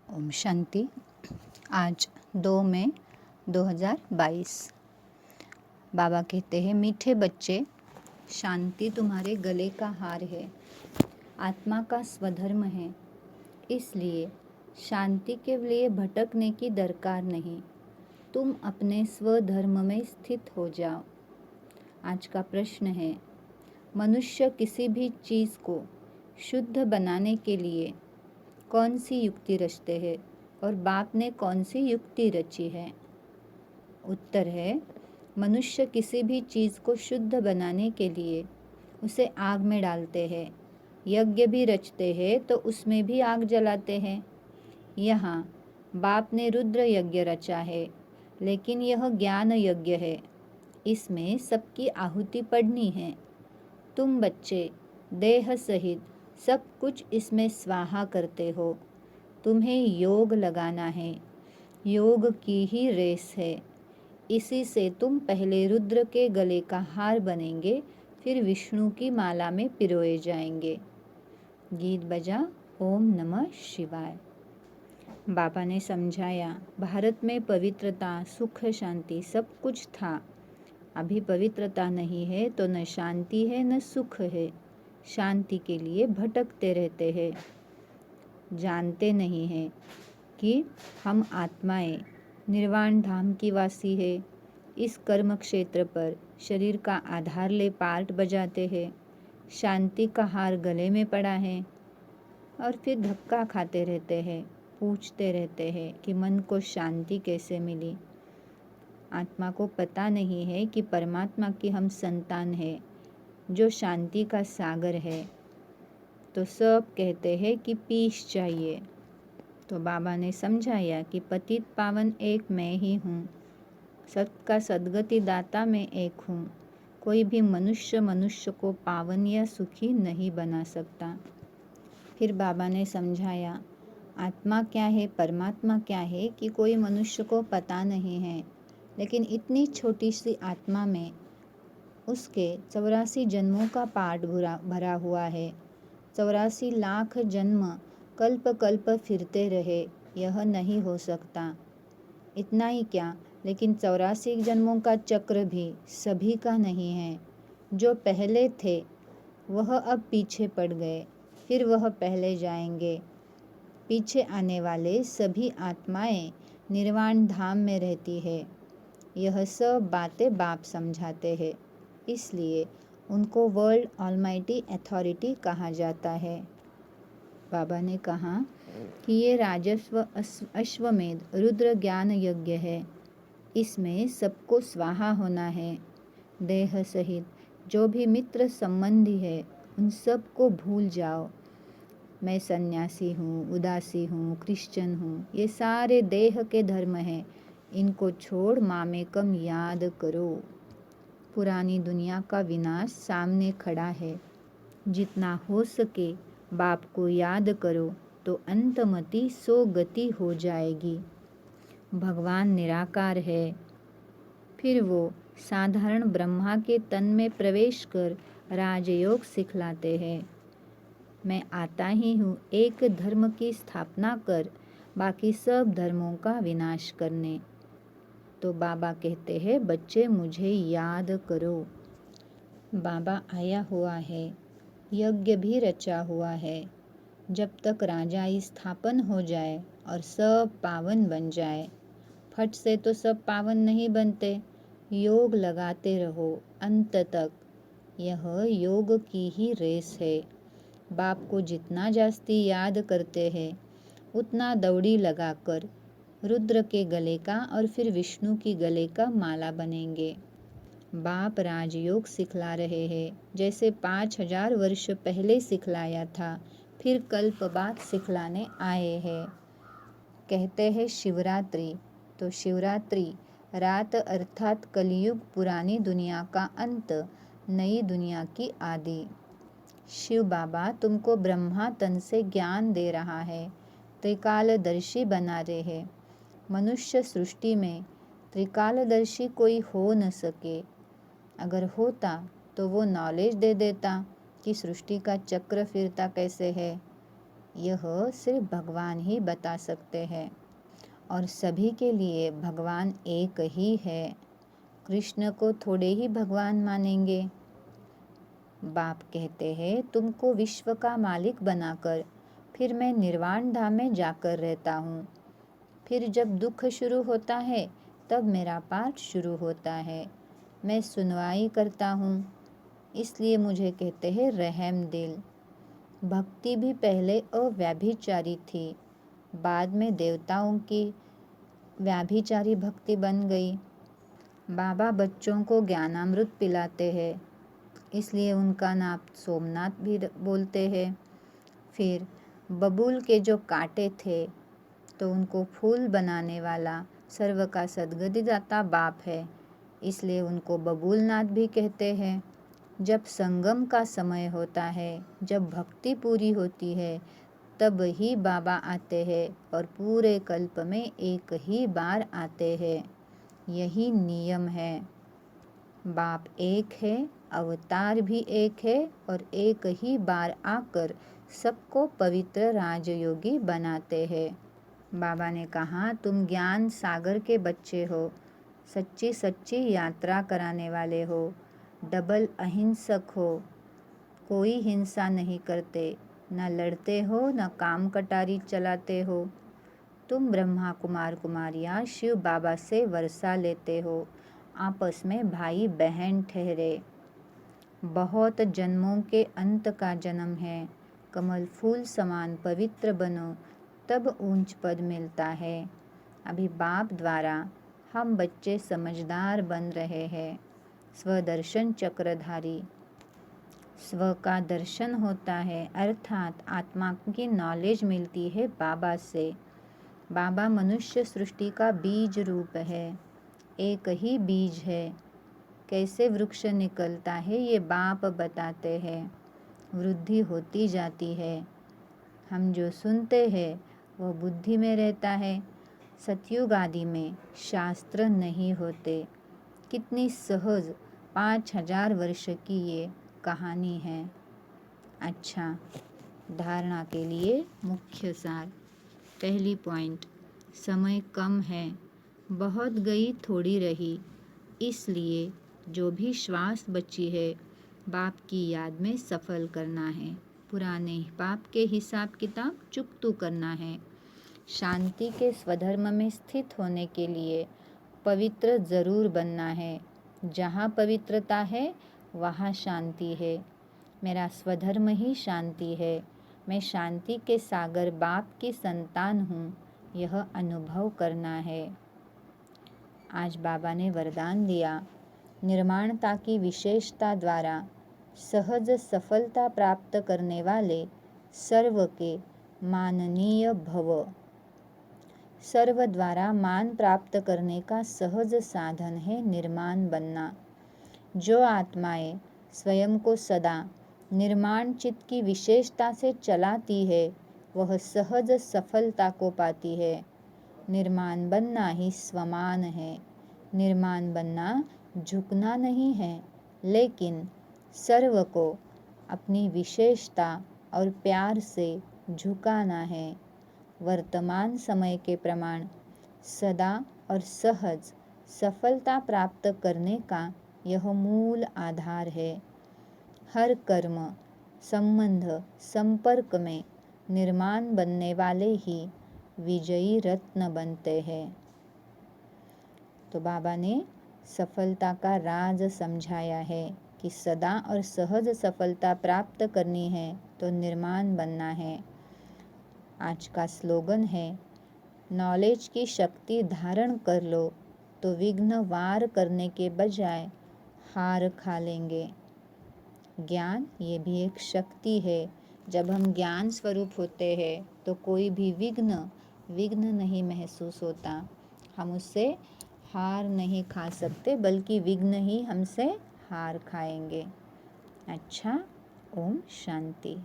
ओम शांति। आज 2 मई 2022। बाबा कहते हैं, मीठे बच्चे, शांति तुम्हारे गले का हार है, आत्मा का स्वधर्म है, इसलिए शांति के लिए भटकने की दरकार नहीं। तुम अपने स्वधर्म में स्थित हो जाओ। आज का प्रश्न है, मनुष्य किसी भी चीज़ को शुद्ध बनाने के लिए कौन सी युक्ति रचते हैं और बाप ने कौन सी युक्ति रची है? उत्तर है, मनुष्य किसी भी चीज़ को शुद्ध बनाने के लिए उसे आग में डालते हैं। यज्ञ भी रचते हैं तो उसमें भी आग जलाते हैं। यहाँ बाप ने रुद्र यज्ञ रचा है, लेकिन यह ज्ञान यज्ञ है। इसमें सबकी आहुति पड़नी है। तुम बच्चे देह सहित सब कुछ इसमें स्वाहा करते हो। तुम्हें योग लगाना है, योग की ही रेस है। इसी से तुम पहले रुद्र के गले का हार बनेंगे, फिर विष्णु की माला में पिरोए जाएंगे। गीत बजा। ओम नमः शिवाय। बाबा ने समझाया, भारत में पवित्रता, सुख, शांति सब कुछ था। अभी पवित्रता नहीं है तो न शांति है न सुख है। शांति के लिए भटकते रहते हैं। जानते नहीं हैं कि हम आत्माएं निर्वाण धाम की वासी है। इस कर्म क्षेत्र पर शरीर का आधार ले पार्ट बजाते हैं। शांति का हार गले में पड़ा है और फिर धक्का खाते रहते हैं। पूछते रहते हैं कि मन को शांति कैसे मिली। आत्मा को पता नहीं है कि परमात्मा की हम संतान है, जो शांति का सागर है। तो सब कहते हैं कि पीस चाहिए। तो बाबा ने समझाया कि पतित पावन एक मैं ही हूँ, सबका सद्गति दाता मैं एक हूँ। कोई भी मनुष्य को पावन या सुखी नहीं बना सकता। फिर बाबा ने समझाया, आत्मा क्या है, परमात्मा क्या है कि कोई मनुष्य को पता नहीं है, लेकिन इतनी छोटी सी आत्मा में उसके 84 जन्मों का पाठ भरा हुआ है। 84 लाख जन्म कल्प कल्प फिरते रहे, यह नहीं हो सकता। इतना ही क्या, लेकिन 84 जन्मों का चक्र भी सभी का नहीं है। जो पहले थे वह अब पीछे पड़ गए, फिर वह पहले जाएंगे। पीछे आने वाले सभी आत्माएं निर्वाण धाम में रहती है। यह सब बातें बाप समझाते हैं, इसलिए उनको वर्ल्ड ऑलमाइटी अथॉरिटी कहा जाता है। बाबा ने कहा कि ये राजस्व अश्वमेध रुद्र ज्ञान यज्ञ है। इसमें सबको स्वाहा होना है। देह सहित जो भी मित्र संबंधी है उन सब को भूल जाओ। मैं सन्यासी हूँ, उदासी हूँ, क्रिश्चियन हूँ, ये सारे देह के धर्म हैं। इनको छोड़ मामेकम याद करो। पुरानी दुनिया का विनाश सामने खड़ा है। जितना हो सके बाप को याद करो तो अंतमति सो गति हो जाएगी। भगवान निराकार है। फिर वो साधारण ब्रह्मा के तन में प्रवेश कर राजयोग सिखलाते हैं। मैं आता ही हूँ एक धर्म की स्थापना कर बाकी सब धर्मों का विनाश करने। तो बाबा कहते हैं, बच्चे मुझे याद करो। बाबा आया हुआ है, यज्ञ भी रचा हुआ है। जब तक राजाई स्थापन हो जाए और सब पावन बन जाए। फट से तो सब पावन नहीं बनते। योग लगाते रहो अंत तक। यह योग की ही रेस है। बाप को जितना जास्ती याद करते हैं उतना दौड़ी लगाकर रुद्र के गले का और फिर विष्णु की गले का माला बनेंगे। बाप राजयोग सिखला रहे हैं, जैसे 5000 वर्ष पहले सिखलाया था, फिर कल्प बाद सिखलाने आए हैं। कहते हैं शिवरात्रि, तो शिवरात्रि रात अर्थात कलयुग, पुरानी दुनिया का अंत, नई दुनिया की आदि। शिव बाबा तुमको ब्रह्मा तन से ज्ञान दे रहा है, त्रिकालदर्शी बना रहे हैं। मनुष्य सृष्टि में त्रिकालदर्शी कोई हो न सके। अगर होता तो वो नॉलेज दे देता कि सृष्टि का चक्र फिरता कैसे है। यह सिर्फ भगवान ही बता सकते हैं और सभी के लिए भगवान एक ही है। कृष्ण को थोड़े ही भगवान मानेंगे। बाप कहते हैं तुमको विश्व का मालिक बनाकर फिर मैं निर्वाण धाम में जाकर रहता हूँ। फिर जब दुख शुरू होता है तब मेरा पाठ शुरू होता है। मैं सुनवाई करता हूँ, इसलिए मुझे कहते हैं रहम दिल। भक्ति भी पहले अव्यभिचारी थी, बाद में देवताओं की व्याभिचारी भक्ति बन गई। बाबा बच्चों को ज्ञानामृत पिलाते हैं, इसलिए उनका नाम सोमनाथ भी बोलते हैं। फिर बबूल के जो कांटे थे तो उनको फूल बनाने वाला सर्व का सद्गतिदाता बाप है, इसलिए उनको बबूलनाथ भी कहते हैं। जब संगम का समय होता है, जब भक्ति पूरी होती है, तब ही बाबा आते हैं और पूरे कल्प में एक ही बार आते हैं। यही नियम है। बाप एक है, अवतार भी एक है और एक ही बार आकर सबको पवित्र राजयोगी बनाते हैं। बाबा ने कहा तुम ज्ञान सागर के बच्चे हो, सच्ची सच्ची यात्रा कराने वाले हो, डबल अहिंसक हो, कोई हिंसा नहीं करते, न लड़ते हो न काम कटारी चलाते हो। तुम ब्रह्मा कुमार कुमारियाँ शिव बाबा से वर्षा लेते हो, आपस में भाई बहन ठहरे। बहुत जन्मों के अंत का जन्म है, कमल फूल समान पवित्र बनो, तब ऊंच पद मिलता है। अभी बाप द्वारा हम बच्चे समझदार बन रहे हैं। स्वदर्शन चक्रधारी, स्व का दर्शन होता है, अर्थात आत्मा की नॉलेज मिलती है बाबा से। बाबा मनुष्य सृष्टि का बीज रूप है, एक ही बीज है। कैसे वृक्ष निकलता है ये बाप बताते हैं। वृद्धि होती जाती है। हम जो सुनते हैं वह बुद्धि में रहता है। सतयुग आदि में शास्त्र नहीं होते। कितनी सहज 5000 वर्ष की ये कहानी है। अच्छा, धारणा के लिए मुख्य सार। पहली पॉइंट, समय कम है, बहुत गई थोड़ी रही, इसलिए जो भी श्वास बची है बाप की याद में सफल करना है। पुराने पाप के हिसाब किताब चुकतू करना है। शांति के स्वधर्म में स्थित होने के लिए पवित्र जरूर बनना है। जहाँ पवित्रता है वहाँ शांति है। मेरा स्वधर्म ही शांति है। मैं शांति के सागर बाप की संतान हूँ, यह अनुभव करना है। आज बाबा ने वरदान दिया, निर्माणता की विशेषता द्वारा सहज सफलता प्राप्त करने वाले सर्व के माननीय भव। सर्व द्वारा मान प्राप्त करने का सहज साधन है निर्माण बनना। जो आत्माएं स्वयं को सदा निर्माण चित्त की विशेषता से चलाती है वह सहज सफलता को पाती है। निर्माण बनना ही स्वमान है। निर्माण बनना झुकना नहीं है, लेकिन सर्व को अपनी विशेषता और प्यार से झुकाना है। वर्तमान समय के प्रमाण सदा और सहज सफलता प्राप्त करने का यह मूल आधार है। हर कर्म, संबंध, संपर्क में निर्माण बनने वाले ही विजयी रत्न बनते हैं। तो बाबा ने सफलता का राज समझाया है कि सदा और सहज सफलता प्राप्त करनी है तो निर्माण बनना है। आज का स्लोगन है, नॉलेज की शक्ति धारण कर लो तो विघ्न वार करने के बजाय हार खा लेंगे। ज्ञान ये भी एक शक्ति है। जब हम ज्ञान स्वरूप होते हैं तो कोई भी विघ्न नहीं महसूस होता। हम उससे हार नहीं खा सकते, बल्कि विघ्न ही हमसे हार खाएंगे। अच्छा, ओम शांति।